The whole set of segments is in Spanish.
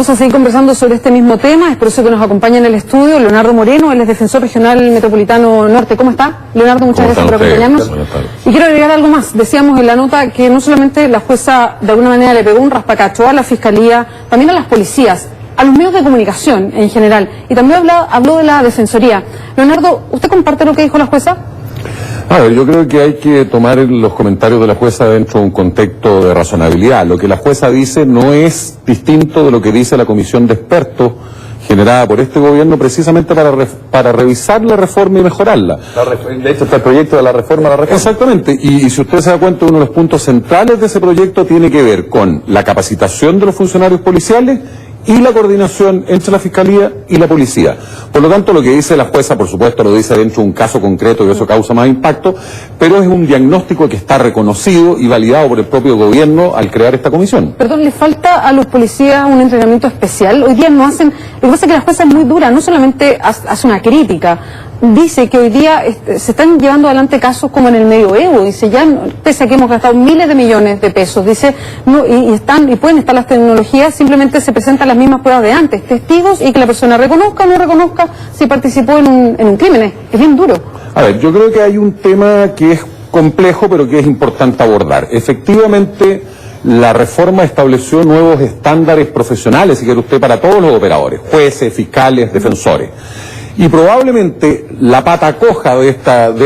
Vamos a seguir conversando sobre este mismo tema, es por eso que nos acompaña en el estudio Leonardo Moreno, él es defensor regional metropolitano norte. ¿Cómo está? Leonardo, muchas gracias por acompañarnos. Y quiero agregar algo más. Decíamos en la nota que no solamente la jueza de alguna manera le pegó un raspacacho a la Fiscalía, también a las policías, a los medios de comunicación en general, y también habló de la Defensoría. Leonardo, ¿usted comparte lo que dijo la jueza? A ver, yo creo que hay que tomar los comentarios de la jueza dentro de un contexto de razonabilidad. Lo que la jueza dice no es distinto de lo que dice la comisión de expertos generada por este gobierno precisamente para revisar la reforma y mejorarla. De hecho está el proyecto de la reforma a la reforma. Exactamente, y si usted se da cuenta, uno de los puntos centrales de ese proyecto tiene que ver con la capacitación de los funcionarios policiales y la coordinación entre la Fiscalía y la Policía. Por lo tanto, lo que dice la jueza, por supuesto, lo dice dentro de un caso concreto y eso causa más impacto, pero es un diagnóstico que está reconocido y validado por el propio gobierno al crear esta comisión. Perdón, ¿le falta a los policías un entrenamiento especial? Hoy día no hacen... Lo que pasa es que la jueza es muy dura, no solamente hace una crítica, dice que hoy día se están llevando adelante casos como en el medioevo, dice ya, pese a que hemos gastado miles de millones de pesos, dice, no, y pueden estar las tecnologías, simplemente se presentan las mismas pruebas de antes, testigos, y que la persona reconozca o no reconozca si participó en un crimen. Es bien duro. A ver, yo creo que hay un tema que es complejo, pero que es importante abordar. Efectivamente, la reforma estableció nuevos estándares profesionales, si quiere usted, para todos los operadores, jueces, fiscales, defensores. Y probablemente la pata coja de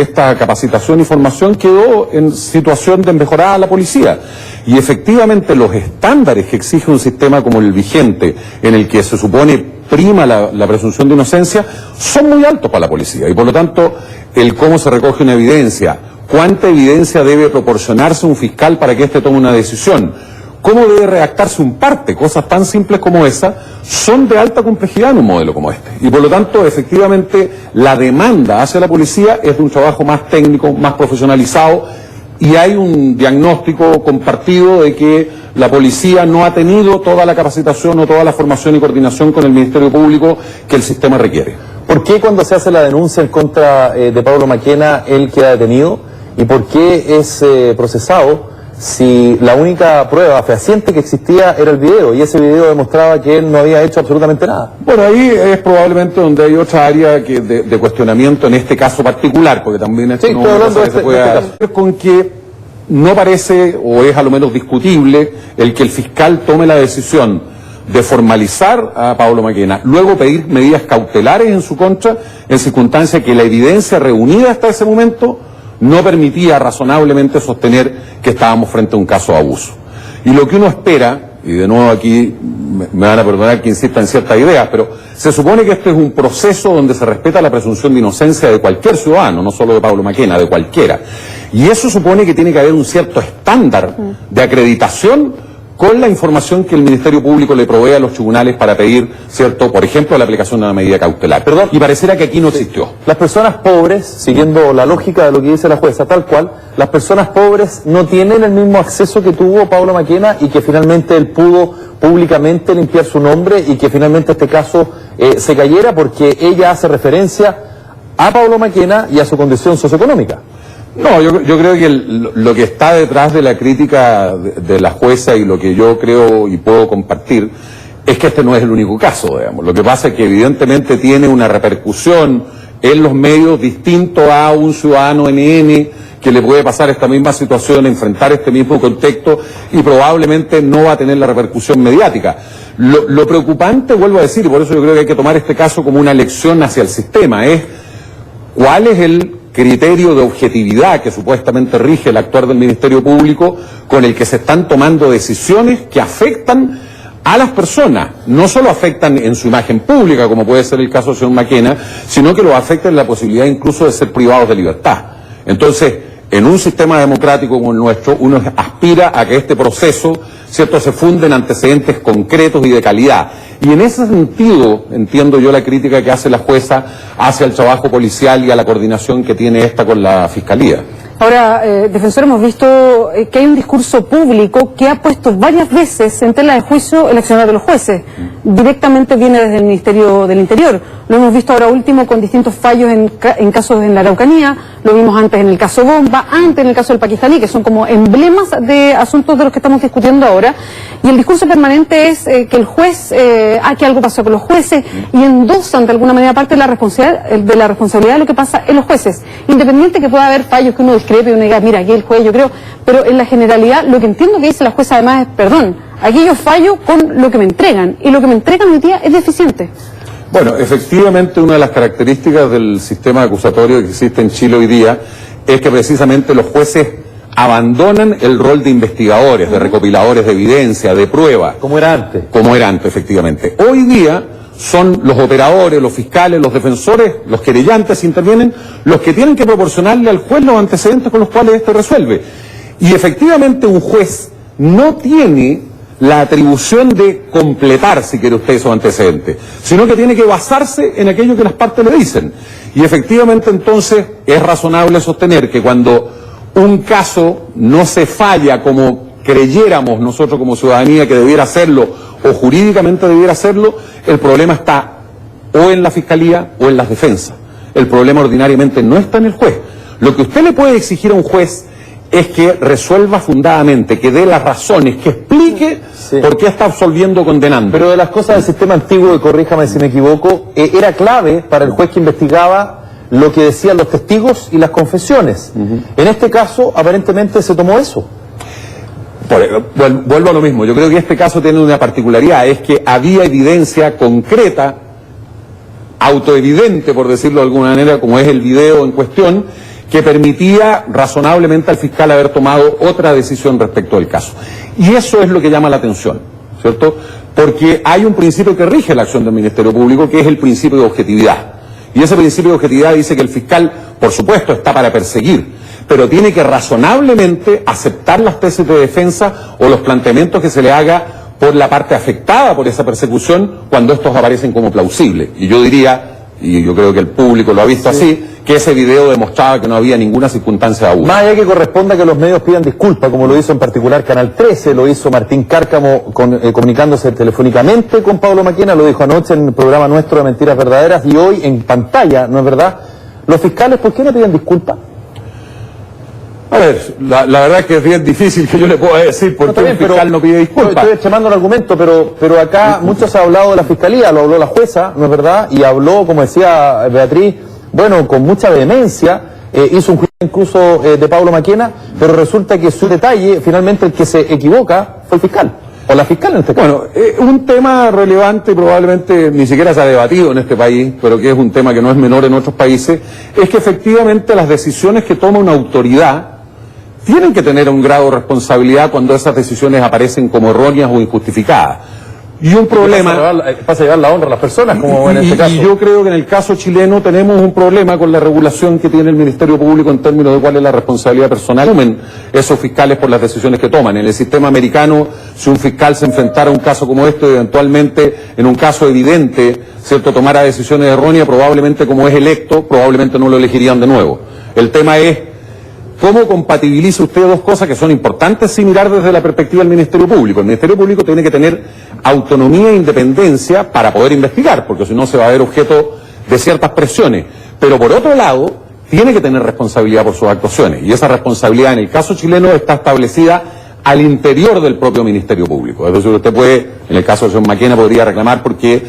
esta capacitación y formación quedó en situación de mejorar a la policía. Y efectivamente los estándares que exige un sistema como el vigente, en el que se supone prima la presunción de inocencia, son muy altos para la policía. Y por lo tanto, el cómo se recoge una evidencia, cuánta evidencia debe proporcionarse un fiscal para que éste tome una decisión, cómo debe redactarse un parte, cosas tan simples como esa, son de alta complejidad en un modelo como este. Y por lo tanto, efectivamente, la demanda hacia la policía es de un trabajo más técnico, más profesionalizado, y hay un diagnóstico compartido de que la policía no ha tenido toda la capacitación o toda la formación y coordinación con el Ministerio Público que el sistema requiere. ¿Por qué cuando se hace la denuncia en contra de Pablo Maquena él queda detenido? ¿Y por qué es procesado si la única prueba fehaciente que existía era el video, y ese video demostraba que él no había hecho absolutamente nada? Bueno, ahí es probablemente donde hay otra área de cuestionamiento en este caso particular, porque también esto no es cosa que se puede hacer con que no parece, o es a lo menos discutible, el que el fiscal tome la decisión de formalizar a Pablo Maquena, luego pedir medidas cautelares en su contra, en circunstancia que la evidencia reunida hasta ese momento no permitía razonablemente sostener que estábamos frente a un caso de abuso. Y lo que uno espera, y de nuevo aquí me van a perdonar que insista en ciertas ideas, pero se supone que este es un proceso donde se respeta la presunción de inocencia de cualquier ciudadano, no solo de Pablo Maquena, de cualquiera. Y eso supone que tiene que haber un cierto estándar de acreditación con la información que el Ministerio Público le provee a los tribunales para pedir, ¿cierto?, por ejemplo, la aplicación de una medida cautelar. Perdón, y pareciera que aquí no existió. Las personas pobres, siguiendo la lógica de lo que dice la jueza, tal cual, las personas pobres no tienen el mismo acceso que tuvo Pablo Maquena y que finalmente él pudo públicamente limpiar su nombre y que finalmente este caso se cayera porque ella hace referencia a Pablo Maquena y a su condición socioeconómica. No, yo creo que lo que está detrás de la crítica de la jueza y lo que yo creo y puedo compartir es que este no es el único caso, digamos. Lo que pasa es que evidentemente tiene una repercusión en los medios distinto a un ciudadano NN que le puede pasar esta misma situación, enfrentar este mismo contexto y probablemente no va a tener la repercusión mediática. Lo preocupante, vuelvo a decir, y por eso yo creo que hay que tomar este caso como una lección hacia el sistema, es cuál es el criterio de objetividad que supuestamente rige el actuar del Ministerio Público con el que se están tomando decisiones que afectan a las personas. No solo afectan en su imagen pública, como puede ser el caso del señor Maquena, sino que lo afectan en la posibilidad incluso de ser privados de libertad. Entonces, en un sistema democrático como el nuestro, uno aspira a que este proceso, ¿cierto?, se funde en antecedentes concretos y de calidad. Y en ese sentido, entiendo yo la crítica que hace la jueza hacia el trabajo policial y a la coordinación que tiene esta con la Fiscalía. Ahora, defensor, hemos visto que hay un discurso público que ha puesto varias veces en tela de juicio el accionar de los jueces. Directamente viene desde el Ministerio del Interior. Lo hemos visto ahora último con distintos fallos en casos en la Araucanía, lo vimos antes en el caso Bomba, antes en el caso del pakistaní, que son como emblemas de asuntos de los que estamos discutiendo ahora. Y el discurso permanente es que el juez, que algo pasó con los jueces, y endosan de alguna manera parte de la responsabilidad de lo que pasa en los jueces. Independiente que pueda haber fallos que uno discrepe y uno diga, mira, aquí el juez, yo creo, pero en la generalidad lo que entiendo que dice la jueza además es, perdón, aquí yo fallo con lo que me entregan, y lo que me entregan hoy día es deficiente. Bueno, efectivamente una de las características del sistema acusatorio que existe en Chile hoy día es que precisamente los jueces abandonan el rol de investigadores, de recopiladores de evidencia, de prueba. Como era antes. Como era antes, efectivamente. Hoy día son los operadores, los fiscales, los defensores, los querellantes intervienen, los que tienen que proporcionarle al juez los antecedentes con los cuales éste resuelve. Y efectivamente un juez no tiene la atribución de completar, si quiere usted, esos antecedentes, sino que tiene que basarse en aquello que las partes le dicen. Y efectivamente entonces es razonable sostener que cuando un caso no se falla como creyéramos nosotros como ciudadanía que debiera hacerlo o jurídicamente debiera hacerlo, el problema está o en la fiscalía o en las defensas. El problema ordinariamente no está en el juez. Lo que usted le puede exigir a un juez es que resuelva fundadamente, que dé las razones, que explique por qué está absolviendo o condenando. Pero de las cosas del sistema antiguo, y corríjame si me equivoco, era clave para el juez que investigaba lo que decían los testigos y las confesiones. En este caso, aparentemente se tomó eso. Vuelvo a lo mismo, yo creo que este caso tiene una particularidad, es que había evidencia concreta, autoevidente por decirlo de alguna manera, como es el video en cuestión, que permitía razonablemente al fiscal haber tomado otra decisión respecto del caso. Y eso es lo que llama la atención, ¿cierto? Porque hay un principio que rige la acción del Ministerio Público, que es el principio de objetividad. Y ese principio de objetividad dice que el fiscal, por supuesto, está para perseguir, pero tiene que razonablemente aceptar las tesis de defensa o los planteamientos que se le haga por la parte afectada por esa persecución cuando estos aparecen como plausibles. Y yo diría, y yo creo que el público lo ha visto así, que ese video demostraba que no había ninguna circunstancia de abuso. Más allá que corresponda que los medios pidan disculpas, como lo hizo en particular Canal 13, lo hizo Martín Cárcamo comunicándose telefónicamente con Pablo Maquena, lo dijo anoche en el programa nuestro de Mentiras Verdaderas y hoy en pantalla, ¿no es verdad? Los fiscales, ¿por qué no piden disculpas? A ver, la verdad es que es bien difícil que yo le pueda decir por qué un fiscal no pide disculpas. Estoy llamando el argumento, pero acá mucho se ha hablado de la fiscalía, lo habló la jueza, ¿no es verdad? Y habló, como decía Beatriz, bueno, con mucha vehemencia, hizo un juicio incluso de Pablo Maquena, pero resulta que su detalle, finalmente el que se equivoca fue el fiscal, o la fiscal en este caso. Bueno, un tema relevante, probablemente ni siquiera se ha debatido en este país, pero que es un tema que no es menor en otros países, es que efectivamente las decisiones que toma una autoridad tienen que tener un grado de responsabilidad cuando esas decisiones aparecen como erróneas o injustificadas. Y un problema... Pasa a llevar la honra a las personas, como en este caso. Y yo creo que en el caso chileno tenemos un problema con la regulación que tiene el Ministerio Público en términos de cuál es la responsabilidad personal que asumen esos fiscales por las decisiones que toman. En el sistema americano, si un fiscal se enfrentara a un caso como este, eventualmente, en un caso evidente, ¿cierto?, tomara decisiones erróneas, probablemente como es electo, probablemente no lo elegirían de nuevo. El tema es ¿cómo compatibiliza usted dos cosas que son importantes sin mirar desde la perspectiva del Ministerio Público? El Ministerio Público tiene que tener autonomía e independencia para poder investigar, porque si no se va a ver objeto de ciertas presiones. Pero por otro lado, tiene que tener responsabilidad por sus actuaciones. Y esa responsabilidad en el caso chileno está establecida al interior del propio Ministerio Público. Es decir, usted puede, en el caso de señor Maquena, podría reclamar porque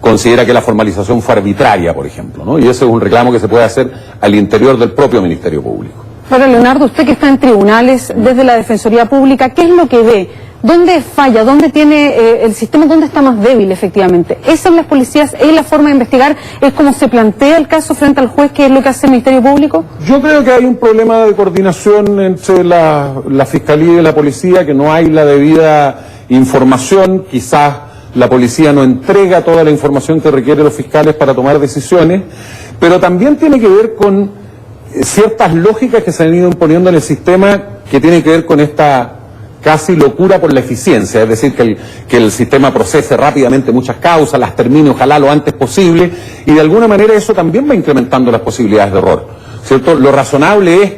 considera que la formalización fue arbitraria, por ejemplo, ¿no? Y ese es un reclamo que se puede hacer al interior del propio Ministerio Público. Ahora, Leonardo, usted que está en tribunales, desde la Defensoría Pública, ¿qué es lo que ve? ¿Dónde falla? ¿Dónde tiene el sistema? ¿Dónde está más débil, efectivamente? ¿Es en las policías? ¿Es la forma de investigar? ¿Es como se plantea el caso frente al juez? ¿Qué es lo que hace el Ministerio Público? Yo creo que hay un problema de coordinación entre la Fiscalía y la Policía, que no hay la debida información. Quizás la Policía no entrega toda la información que requieren los fiscales para tomar decisiones, pero también tiene que ver con ciertas lógicas que se han ido imponiendo en el sistema que tienen que ver con esta casi locura por la eficiencia, es decir, que el sistema procese rápidamente muchas causas, las termine ojalá lo antes posible, y de alguna manera eso también va incrementando las posibilidades de error, ¿cierto? Lo razonable es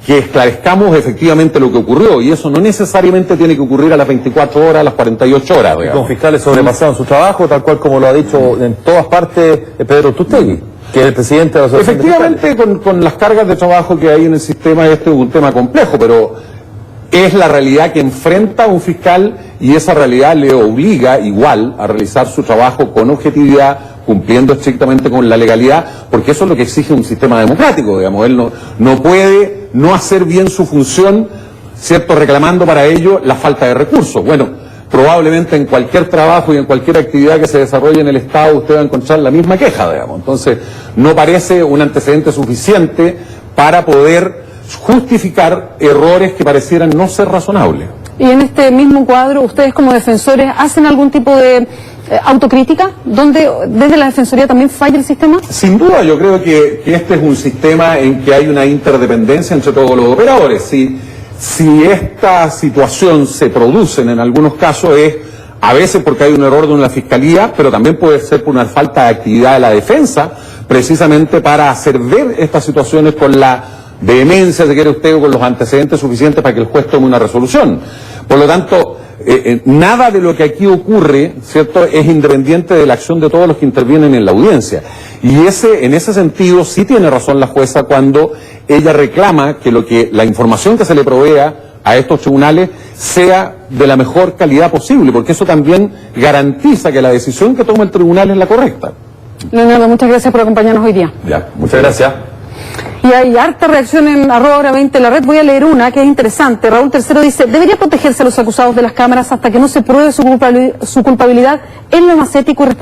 que esclarezcamos efectivamente lo que ocurrió, y eso no necesariamente tiene que ocurrir a las 24 horas, a las 48 horas. Digamos. Con fiscales sobrepasados en su trabajo, tal cual como lo ha dicho en todas partes Pedro Ortuztegui, que es el presidente de la Asociación de Efectivamente, con las cargas de trabajo que hay en el sistema, este es un tema complejo, pero es la realidad que enfrenta un fiscal, y esa realidad le obliga igual a realizar su trabajo con objetividad, cumpliendo estrictamente con la legalidad, porque eso es lo que exige un sistema democrático, digamos. Él no puede no hacer bien su función, ¿cierto?, reclamando para ello la falta de recursos. Bueno, probablemente en cualquier trabajo y en cualquier actividad que se desarrolle en el Estado usted va a encontrar la misma queja, digamos. Entonces, no parece un antecedente suficiente para poder justificar errores que parecieran no ser razonables. Y en este mismo cuadro, ustedes como defensores, ¿hacen algún tipo de autocrítica, donde desde la Defensoría también falla el sistema? Sin duda, yo creo que este es un sistema en que hay una interdependencia entre todos los operadores. Si esta situación se produce en algunos casos es a veces porque hay un error de una fiscalía, pero también puede ser por una falta de actividad de la defensa, precisamente para hacer ver estas situaciones con la vehemencia, si quiere usted, o con los antecedentes suficientes para que el juez tome una resolución. Por lo tanto, nada de lo que aquí ocurre, ¿cierto?, es independiente de la acción de todos los que intervienen en la audiencia. Y en ese sentido sí tiene razón la jueza cuando ella reclama que la información que se le provea a estos tribunales sea de la mejor calidad posible, porque eso también garantiza que la decisión que toma el tribunal es la correcta. Leonardo, muchas gracias por acompañarnos hoy día. Ya, muchas gracias. Y hay harta reacción en @20 la red. Voy a leer una que es interesante. Raúl III dice: debería protegerse a los acusados de las cámaras hasta que no se pruebe su culpabilidad. Es lo más ético y responsable.